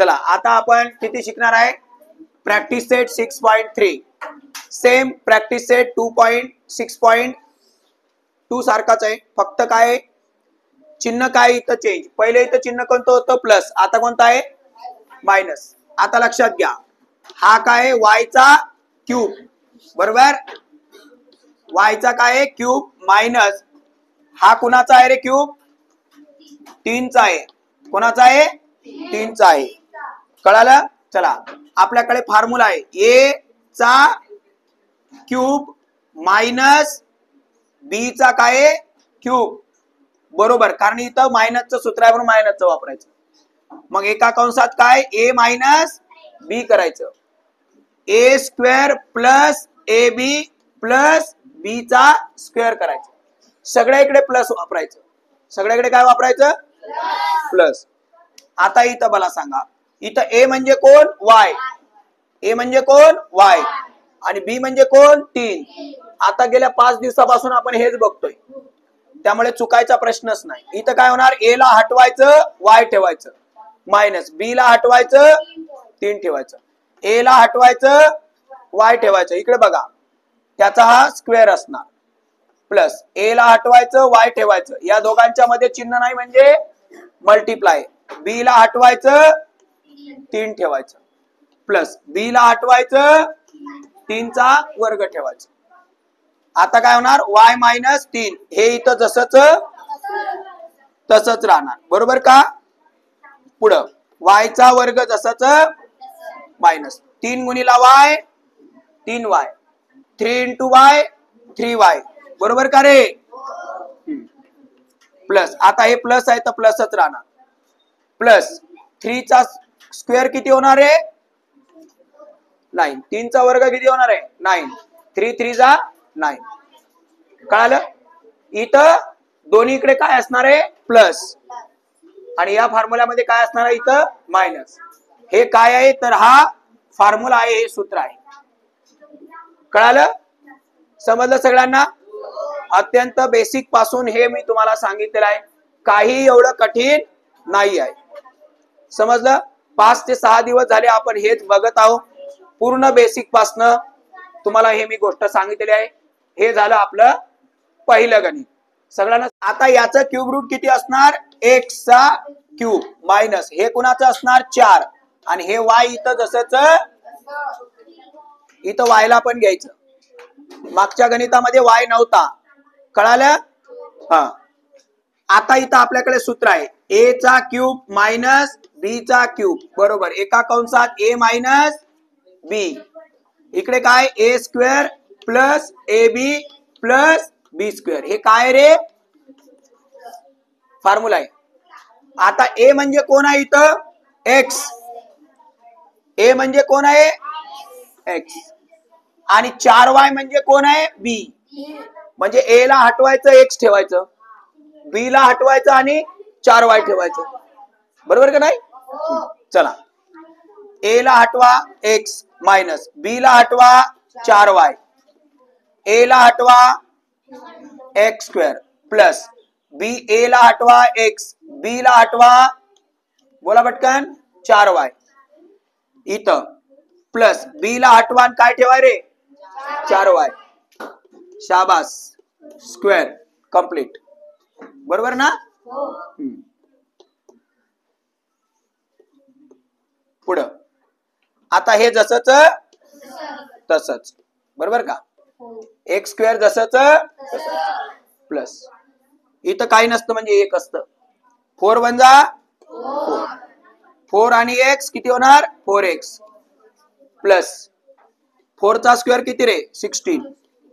चला आता आपण किती शिकणार आहे? Practice set 6.3 same practice set 2.6.2 सारखाच आहे, फक्त काय चिन्ह काय इथं चेंज. पहिले इथं चिन्ह कोणतं होतं? प्लस, आता कोणतं आहे? मायनस. आता लक्षात घ्या, हा काय y चा क्यूब, बरोबर? y चा काय आहे? क्यूब मायनस हा कुणाचा आहे रे क्यूब? 3 चा आहे. कोणाचा आहे? 3 चा आहे. कळालं? चला आपल्याकडे फॉर्म्युला आहे a चा क्यूब मायनस b चा काय क्यूब, बरोबर? कारण इथं मायनसचं सूत्र आहे म्हणून मायनसचं वापरायचं. मग एका कंसात काय a मायनस b करायचं, a square plus ab plus b चा स्क्वेअर करायचं. सगळ्या इकडे प्लस वापरायचं, सगळ्याकडे काय वापरायचं? प्लस. आता इथं मला सांगा, इथं a म्हणजे कोण? y. a म्हणजे कोण? y. आणि b म्हणजे कोण? 3. आता गेल्या 5 दिवसापासून आपण हेच बघतोय, त्यामुळे चुकायचा प्रश्नच नाही. इथं काय होणार? a ला हटवायचं, y ठेवायचं, मायनस b ला हटवायचं, 3 ठेवायचं, a ला हटवायचं, y ठेवायचं. इकडे बघा, त्याचा हा स्क्वेअर असणार, प्लस a ला हटवायचं, y ठेवायचं. या दोघांच्या मध्ये चिन्ह नाही म्हणजे मल्टिप्लाय. b ला हटवायचं, 3 ठेवायचं, प्लस b ला हटवायचं, 3 चा वर्ग ठेवायचं. आता काय होणार? y मायनस 3 हे इथं जसंच तसंच राहणार, बरोबर का? पुढं y चा वर्ग जसंच minus 3 गुणिला y 3y, 3 into y 3y, बरोबर का रे? प्लस, आता हे प्लस आहे तर प्लसच राहणार, प्लस 3 चा स्क्वेअर किती होणार आहे? 9. 3 चा वर्ग किती होणार आहे? 9. 3 3 जा 9. कळालं? इथं दोन्ही इकडे काय असणार आहे? प्लस, आणि या फॉर्म्युल्यामध्ये काय असणार आहे? इथं मायनस. हे काय आहे? तर हा फॉर्म्युला आहे, हे सूत्र आहे. कळालं? समजलं सगळ्यांना? अत्यंत बेसिक पासून हे मी तुम्हाला सांगितलेलं आहे, काही एवढं कठीण नाही आहे. समजलं? 5 ते 6 दिवस झाले आपण हेच बघत आहोत, पूर्ण बेसिक पासनं तुम्हाला हे मी गोष्ट सांगितलेली आहे. हे झालं आपलं पहिलं गणित. सगळ्यांना आता याचं क्यूब रूट किती असणार? x चा क्यूब मायनस हे कुणाचं असणार? 4, आणि हे y इथं जसंच इथं y ला पण घ्यायचं. मागच्या गणितामध्ये y नव्हता, कळालं? हा. आता इथं आपल्याकडे सूत्र आहे a चा क्यूब मायनस b चा क्यूब, बरोबर? एका कंसात a मायनस b, इकडे काय? a square plus ab plus b square. हे काय रे? फॉर्म्युला आहे. आता a म्हणजे कोण आहे इथं? x. a म्हणजे कोण आहे? x. आणि 4y म्हणजे कोण आहे? b. म्हणजे a ला हटवायचं, x ठेवायचं, b ला हटवायचं आणि 4y ठेवायचं, बरोबर का नाही? चला, a ला हटवा x मायनस b ला हटवा 4y, a ला हटवा x स्क्वेअर प्लस a ला हटवा x, b ला हटवा, बोला पटकन, 4y. इथं प्लस b ला हटवा काय ठेवाय रे? 4y. शाबास, स्क्वेअर कंप्लीट, बरोबर ना? पुढं आता हे जसंच तसंच, बरोबर का? एक्स स्क्वेअर जसंच प्लस इथं काही नसतं म्हणजे एक असतं. 4 वन जा 4, 4 आणि x किती होणार? 4x प्लस 4 चा स्क्वेअर किती रे? 16.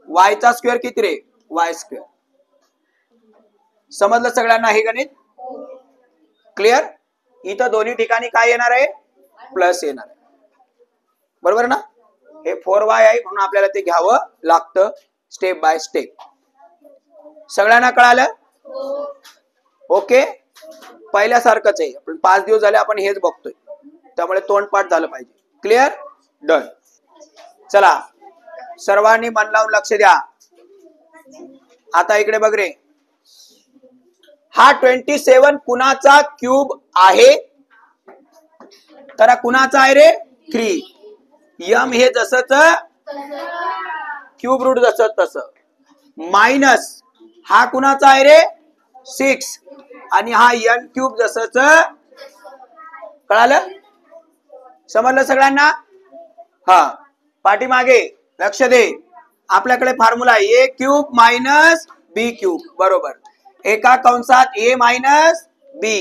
y चा स्क्वेअर किती रे? y square. समजलं सगळ्यांना हे गणित? क्लिअर? इथं दोन्ही ठिकाणी काय येणार आहे? प्लस येणार आहे, बरोबर ना? हे 4y आहे म्हणून आपल्याला ते घ्यावं लागतं स्टेप बाय स्टेप. सगळ्यांना कळालं? ओके, पहिल्यासारखंच आहे. पण 5 दिवस झाले आपण हेच बघतोय, त्यामुळे तोंडपाठ झालं पाहिजे. क्लिअर? डन. चला सर्वांनी मन लावून लक्ष द्या. आता इकडे बघ रे, हा 27 कुणाचा क्यूब आहे? तर कुणाचा आहे रे 3 यम हे जसंच क्यूब रूट जसं तसं मायनस हा कुणाचा आहे रे 6 आणि हा एन क्यूब जसंच कळालं समजलं सगळ्यांना हा पाठीमागे लक्ष दे आपल्याकडे फॉर्म्युला आहे a cube minus b cube बरोबर एका कंसात ए मायनस बी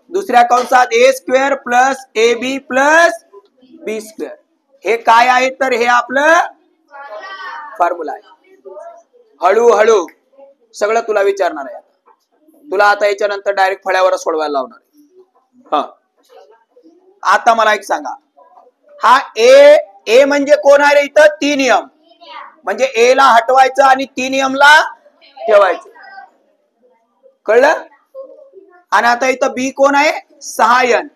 दुसऱ्या कंसात a square plus a b plus b square हे काय आहे तर हे आपलं फॉर्म्युला आहे हळूहळू सगळं तुला विचारणार आहे तुला आता याच्यानंतर डायरेक्ट फळ्यावर सोडवायला लावणार आहे हा आता मला एक सांगा हा ए म्हणजे कोण आहे रे इथं 3 यम म्हणजे ए ला हटवायचं आणि 3 यम ला ठेवायचं कळलं आणि आता इथं बी कोण आहे 6 एन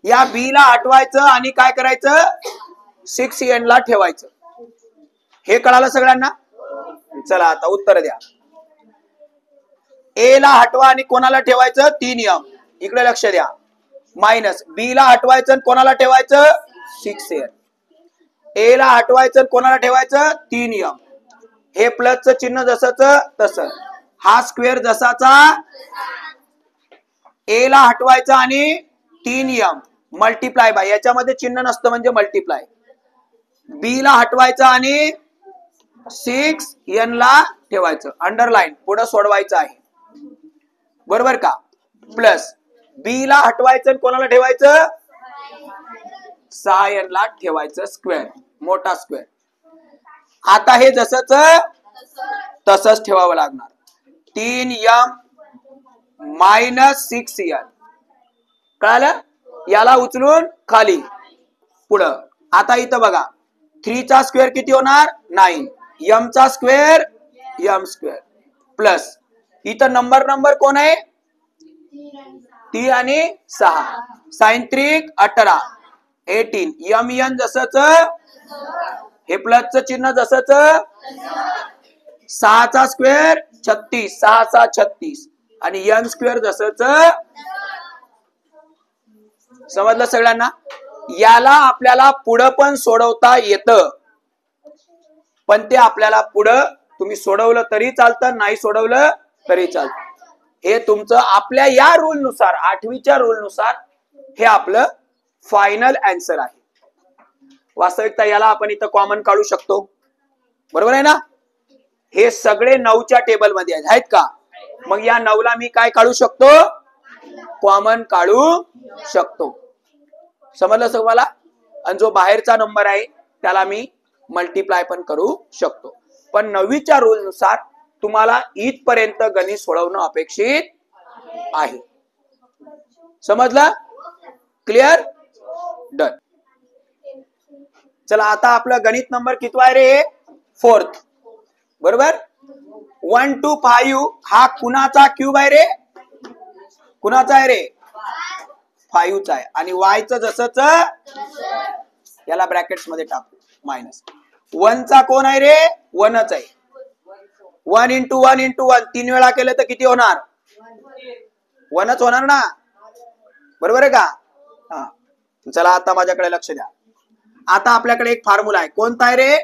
या बी ला हटवायचं आणि काय करायचं 6 एन ला ठेवायचं हे कळालं सगळ्यांना चला आता उत्तर द्या ए ला हटवा आणि कोणाला ठेवायचं 3 यम इकडे लक्ष द्या मायनस बी ला हटवायचं कोणाला ठेवायचं 6 एन ए ला हटवायचं कोणाला ठेवायचं 3 यम हे प्लसचं चिन्ह जसंच तसं हा स्क्वेअर जसाचा ए ला हटवायचा आणि 3 यम मल्टिप्लाय बाय याच्यामध्ये चिन्ह नसतं म्हणजे मल्टिप्लाय बी ला हटवायचं आणि 6 एन ला ठेवायचं अंडरलाईन पुढे सोडवायचं आहे बरोबर का प्लस बी ला हटवायचं कोणाला ठेवायचं 6 एन ला ठेवायचं स्क्वेअर मोठा स्क्वेअर आता हे जसंच तसंच ठेवावं लागणार 3 यम मायनस 6 एन कळालं याला उचलून खाली पुढं आता इथं बघा 3 चा स्क्वेअर किती होणार 9 यम चा स्क्वेअर यम स्क्वेअर प्लस इथं नंबर कोण आहे 3 आणि 6 साइन 3 18 यम एन जसंच हे प्लसचं चिन्ह जसंच 6 चा स्क्वेअर 36 6 चा 36 आणि एन स्क्वेअर जसंच समजलं सगळ्यांना याला आपल्याला पुढं पण सोडवता येतं पण ते आपल्याला पुढं तुम्ही सोडवलं तरी चालतं नाही सोडवलं तरी चालतं हे तुमचं आपल्या या रूल नुसार 8वीच्या रूल नुसार हे आपलं फायनल आन्सर आहे वास्तविकता याला आपण इथं कॉमन काढू शकतो बरोबर आहे ना हे सगळे 9च्या टेबल मध्ये आहेत का मग या 9 ला मी काय काढू शकतो कॉमन काढू शकतो समजलं सगळ्याला आणि जो बाहेरचा नंबर आहे त्याला मी मल्टिप्लाय पण करू शकतो पण 9वीच्या रूल नुसार तुम्हाला इथपर्यंत गणित सोडवणं अपेक्षित आहे समजलं क्लिअर डन चला आता आपलं गणित नंबर कितवा आहे रे 4th बरोबर 1 to 5 हा कुणाचा क्यूब आहे रे कुणाचा आहे रे 5 चा आहे आणि y चं जसंच याला ब्रॅकेट्स मध्ये टाकू मायनस 1 चा कोण आहे रे 1च आहे 1 into 1 into 1 3 वेळा केलं तर किती होणार 1च होणार ना बरोबर आहे का हा चला आता माझ्याकडे लक्ष द्या आता आपल्याकडे एक फॉर्म्युला आहे कोणता आहे रे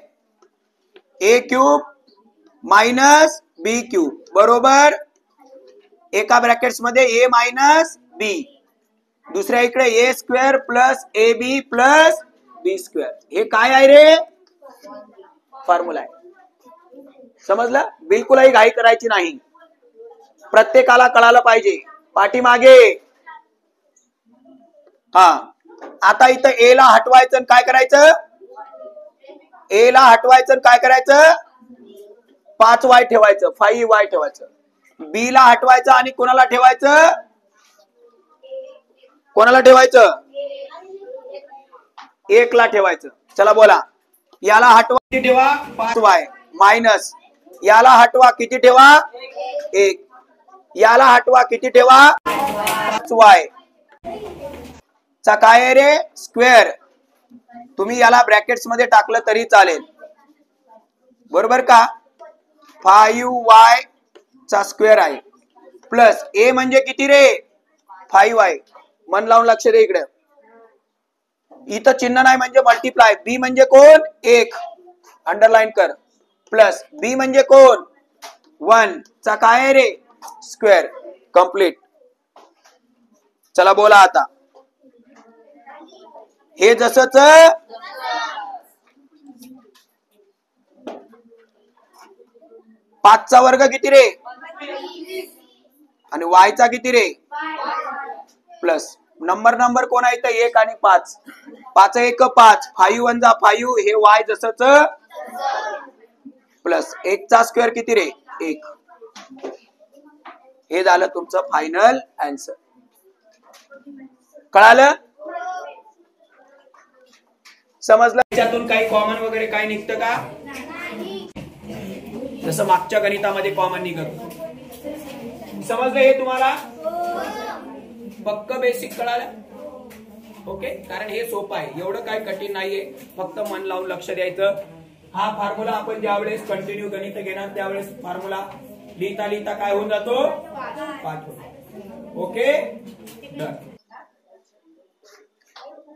a cube minus b cube बरोबर एका ब्रॅकेट्स मध्ये ए मायनस बी दुसऱ्या इकडे a square plus a b plus b square हे काय आहे रे फॉर्म्युला आहे समजलं बिलकुलही घाई करायची नाही प्रत्येकाला कळालं पाहिजे पाठीमागे हा आता इथं ए ला हटवायचं काय करायचं ए ला हटवायचं काय करायचं 5y ठेवायचं 5y ठेवायचं बी ला हटवायचं आणि कोणाला ठेवायचं कोणाला ठेवायचं 1 ला ठेवायचं चला बोला याला हटवा किती ठेवा 5y मायनस याला हटवा किती ठेवा 1 याला हटवा किती ठेवा 5y चा काय आहे रे स्क्वेअर तुम्ही याला ब्रॅकेट्स मध्ये टाकलं तरी चालेल बरोबर का 5y चा स्क्वेअर आहे प्लस ए म्हणजे किती रे 5y मन लावून लक्ष दे इकडे इथं चिन्ह नाही म्हणजे मल्टिप्लाय. बी म्हणजे कोण? 1, अंडरलाईन कर. प्लस बी म्हणजे कोण? 1 चा काय आहे रे? स्क्वेअर. कंप्लीट. चला बोला आता. हे जसंच 5 चा वर्ग किती रे? आणि y चा किती रे? प्लस नंबर कोण आहे तर 1 आणि 5. 5 1 5, 5 1 जा 5. हे y जसंच प्लस 1 चा स्क्वेअर किती रे? 1. हे झालं तुमचं फायनल आन्सर. कळालं? समजलं? त्याच्यातून काही कॉमन वगैरे काय निघतं का? जसं मागच्या गणितामध्ये कॉमन निघत. समजलं हे तुम्हाला? पक्क बेसिक कळालं? ओके. कारण हे सोपं आहे, एवढं काय कठीण नाहीये. फक्त मन लावून लक्ष द्यायचं. हा फॉर्म्युला आपण ज्यावेळेस कंटिन्यू गणित घेणार त्यावेळेस फॉर्म्युला लिहिता लिहिता काय होऊन जातो? पाठ होतो. ओके.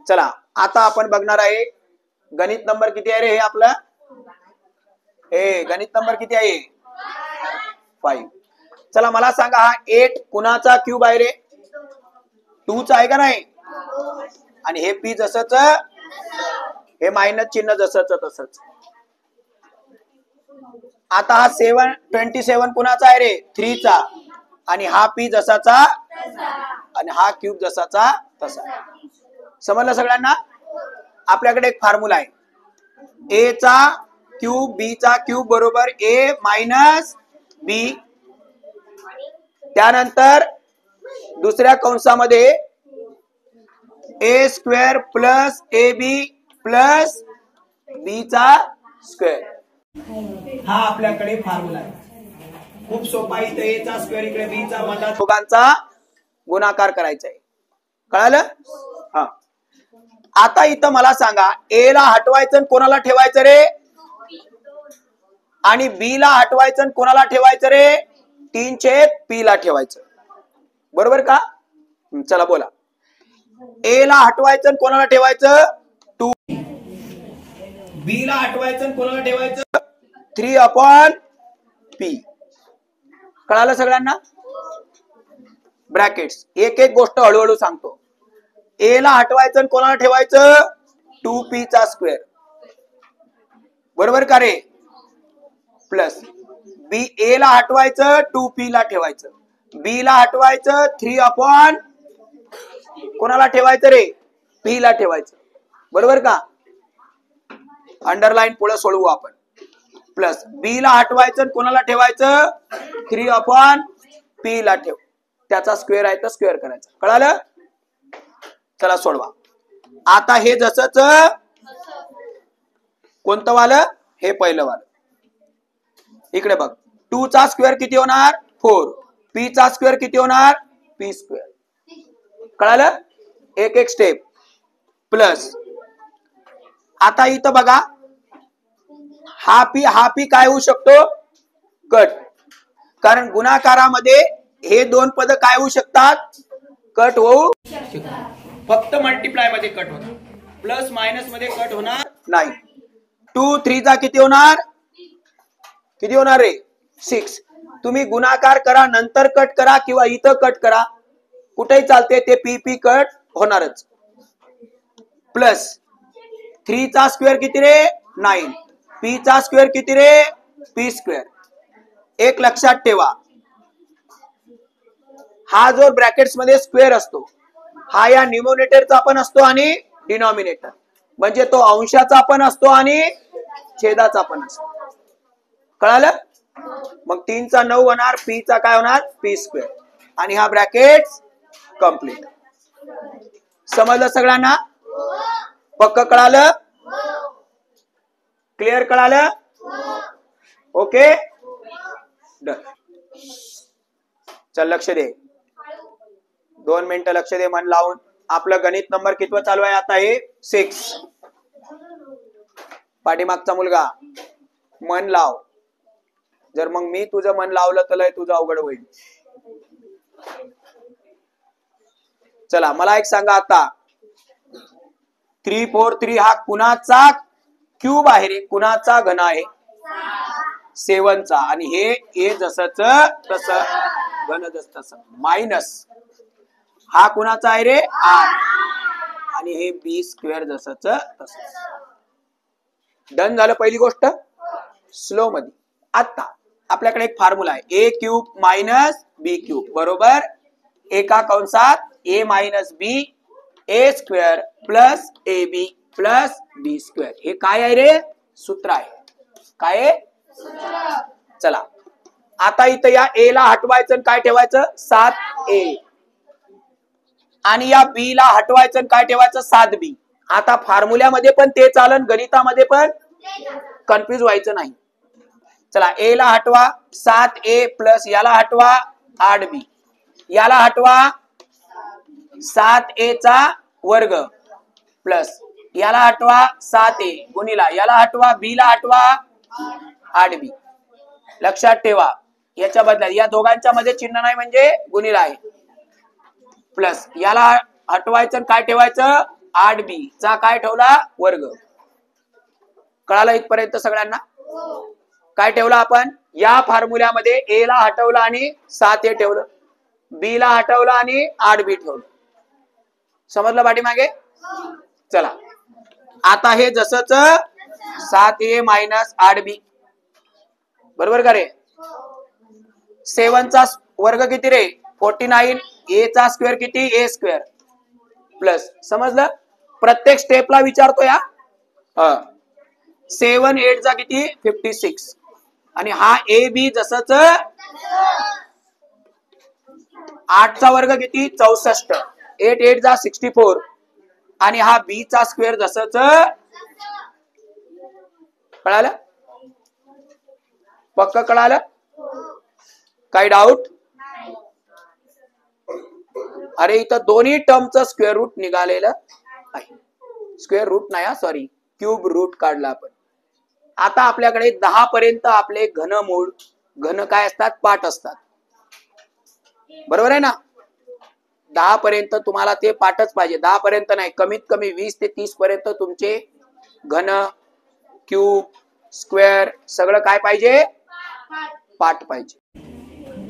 चला आता आपण बघणार आहे गणित नंबर किती आहे रे? हे आपलं गणित नंबर किती आहे? 5. चला मला सांगा, हा 8 कुणाचा क्यूब आहे रे? 2 चा आहे का नाही? आणि हे पी जसंच, हे मायनस चिन्ह जसंच तसंच. आता हा 27 कुणाचा आहे रे? 3 चा. आणि हा पी जसाचा आणि हा क्यूब जसाचा तसा. समजलं सगळ्यांना? आपल्याकडे एक फॉर्म्युला आहे. ए चा क्यूब बी चा क्यूब बरोबर ए मायनस बी. त्यानंतर दुसऱ्या कंसामध्ये a square plus a b plus b चा स्क्वेअर. हा आपल्याकडे फॉर्म्युला आहे. खूप सोपा. इथे ए चा स्क्वेअर, इकडे बी चा, मधला दोघांचा गुणाकार करायचा आहे. कळालं? हा. आता इथं मला सांगा, ए ला हटवायचं कोणाला ठेवायचं रे? आणि बी ला हटवायचं कोणाला ठेवायचं रे? 3/p ला ठेवायचं. बरोबर का? चला बोला. ए ला हटवायचं कोणाला ठेवायचं? 2. बी ला हटवायचं कोणाला ठेवायचं? 3/p. कळालं सगळ्यांना? ब्रॅकेट्स. एक एक गोष्ट हळूहळू सांगतो. ए ला हटवायचं कोणाला ठेवायचं? 2p चा स्क्वेअर. बरोबर का रे? प्लस बी, ए ला हटवायचं 2p ला ठेवायचं. बी ला हटवायचं 3 कोणाला ठेवायचं रे? p ला ठेवायचं. बरोबर का? अंडरलाईन पुढे सोडवू आपण. प्लस बी ला हटवायचं कोणाला ठेवायचं? 3/p ला ठेव. त्याचा स्क्वेअर आहे तर स्क्वेअर करायचा. कळालं? चला सोडवा. आता हे जसंच कोणतं वालं? हे पहिलं वालं. इकडे बघ. 2 चा स्क्वेअर किती होणार? 4. p चा स्क्वेअर किती होणार? p square. कळालं? एक एक स्टेप. प्लस आता इथं बघा, हा पी काय होऊ शकतो? कट. कारण गुणाकारामध्ये हे दोन पद काय होऊ शकतात? कट होऊ शकतात. फक्त मल्टिप्लाय मध्ये कट होणार, प्लस मायनस मध्ये कट होणार नाही. 2 3 चा किती होणार? किती होणार रे? 6. तुम्ही गुणाकार करा, नंतर कट करा किंवा इथं कट करा, कुठेही चालते. ते पी कट होणारच. प्लस 3 चा स्क्वेअर किती रे? 9. p चा स्क्वेअर किती रे? p square. एक लक्षात ठेवा, हा जो ब्रॅकेट्स मध्ये स्क्वेअर असतो, हा या न्यूमरेटरचा पण असतो आणि डिनॉमिनेटर, म्हणजे तो अंशाचा पण असतो आणि छेदाचा पण असतो. कळालं? मग 3 चा 9 होणार, p चा काय होणार? p square. आणि हा ब्रॅकेट कंप्लीट. समजलं सगळ्यांना? पक्क कळालं? क्लिअर कळालं? ओके. डन. चल लक्ष दे, 2 मिनिटं लक्ष दे मन लावून. आपलं गणित नंबर कितवं चालू आहे आता? हे 6. पाठीमागचा मुलगा मन लाव. जर मग मी तुझं मन लावलं तर तुझं अवघड होईल. चला मला एक सांगा आता, 343 हा कुणाचा क्यूब आहे रे, कुणाचा घन आहे, 7 चा. आणि हे जसंच तस घन जस तस मायनस हा कुणाचा आहे रे 8 आणि हे बी स्क्वेअर जसंच तस. डन झालं पहिली गोष्ट स्लो मध्ये. आता आपल्याकडे एक फॉर्म्युला आहे a cube minus b cube बरोबर एका कंसात a minus b a square plus a b plus b square. हे काय आहे रे सूत्र आहे. काय आहे चला आता इथं या ए ला हटवायचं काय ठेवायचं 7a आणि या बी ला हटवायचं काय ठेवायचं 7b. आता फॉर्म्युल्यामध्ये पण ते चालन, गणितामध्ये पण कन्फ्युज व्हायचं नाही. चला ए ला हटवा 7a प्लस याला हटवा 8b, याला हटवा 7a चा वर्ग प्लस याला हटवा 7a गुणिला याला हटवा b ला हटवा 8b. लक्षात ठेवा याच्या बदल्यात या दोघांच्या मध्ये चिन्ह नाही म्हणजे गुणिला आहे. प्लस याला हटवायचं काय ठेवायचं 8b चा काय ठेवला वर्ग. कळालं इथपर्यंत सगळ्यांना. काय ठेवलं आपण या फॉर्म्युल्यामध्ये ए ला हटवलं आणि 7a ठेवलं, बी ला हटवलं आणि 8b ठेवलं. समजलं पाठीमागे. चला आता हे जसंच 7a मायनस 8b बरोबर का रे. 7 चा वर्ग किती रे 49, ए चा स्क्वेअर किती ए स्क्वेअर प्लस. समजलं. प्रत्येक स्टेपला विचारतो या. 7 8 चा किती 56 आणि हा ए बी जसंच 8 चा वर्ग किती 64, 8 8 चा 64 आणि हा बी चा स्क्वेअर जसंच. कळालं पक्क कळालं. काय डाऊट. अरे इथं दोन्ही टर्मचं स्क्वेअर रूट निघालेलं आहे. स्क्वेअर रूट नाही सॉरी क्यूब रूट काढला आपण. आता आपल्याकडे 10 पर्यंत आपले घनमूळ घन काय असतात पाठ असतात बरोबर आहे ना. 10 पर्यंत तुम्हाला ते पाठच पाहिजे. 10 पर्यंत नाही कमीत कमी 20 ते 30 पर्यंत तुमचे घन क्यूब स्क्वेअर सगळं काय पाहिजे पाठ पाहिजे.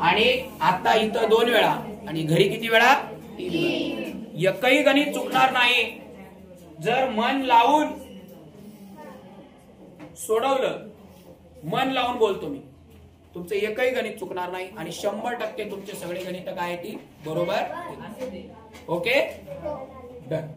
आणि आता इथं 2 वेळा आणि घरी किती वेळा 3 वेळा. एकही गणित चुकणार नाही जर मन लावून सोडवलं. मन लावून बोलतो मी. तुमचं एकही गणित चुकणार नाही आणि 100% तुमचे सगळे गणित काय ती बरोबर. Okay done.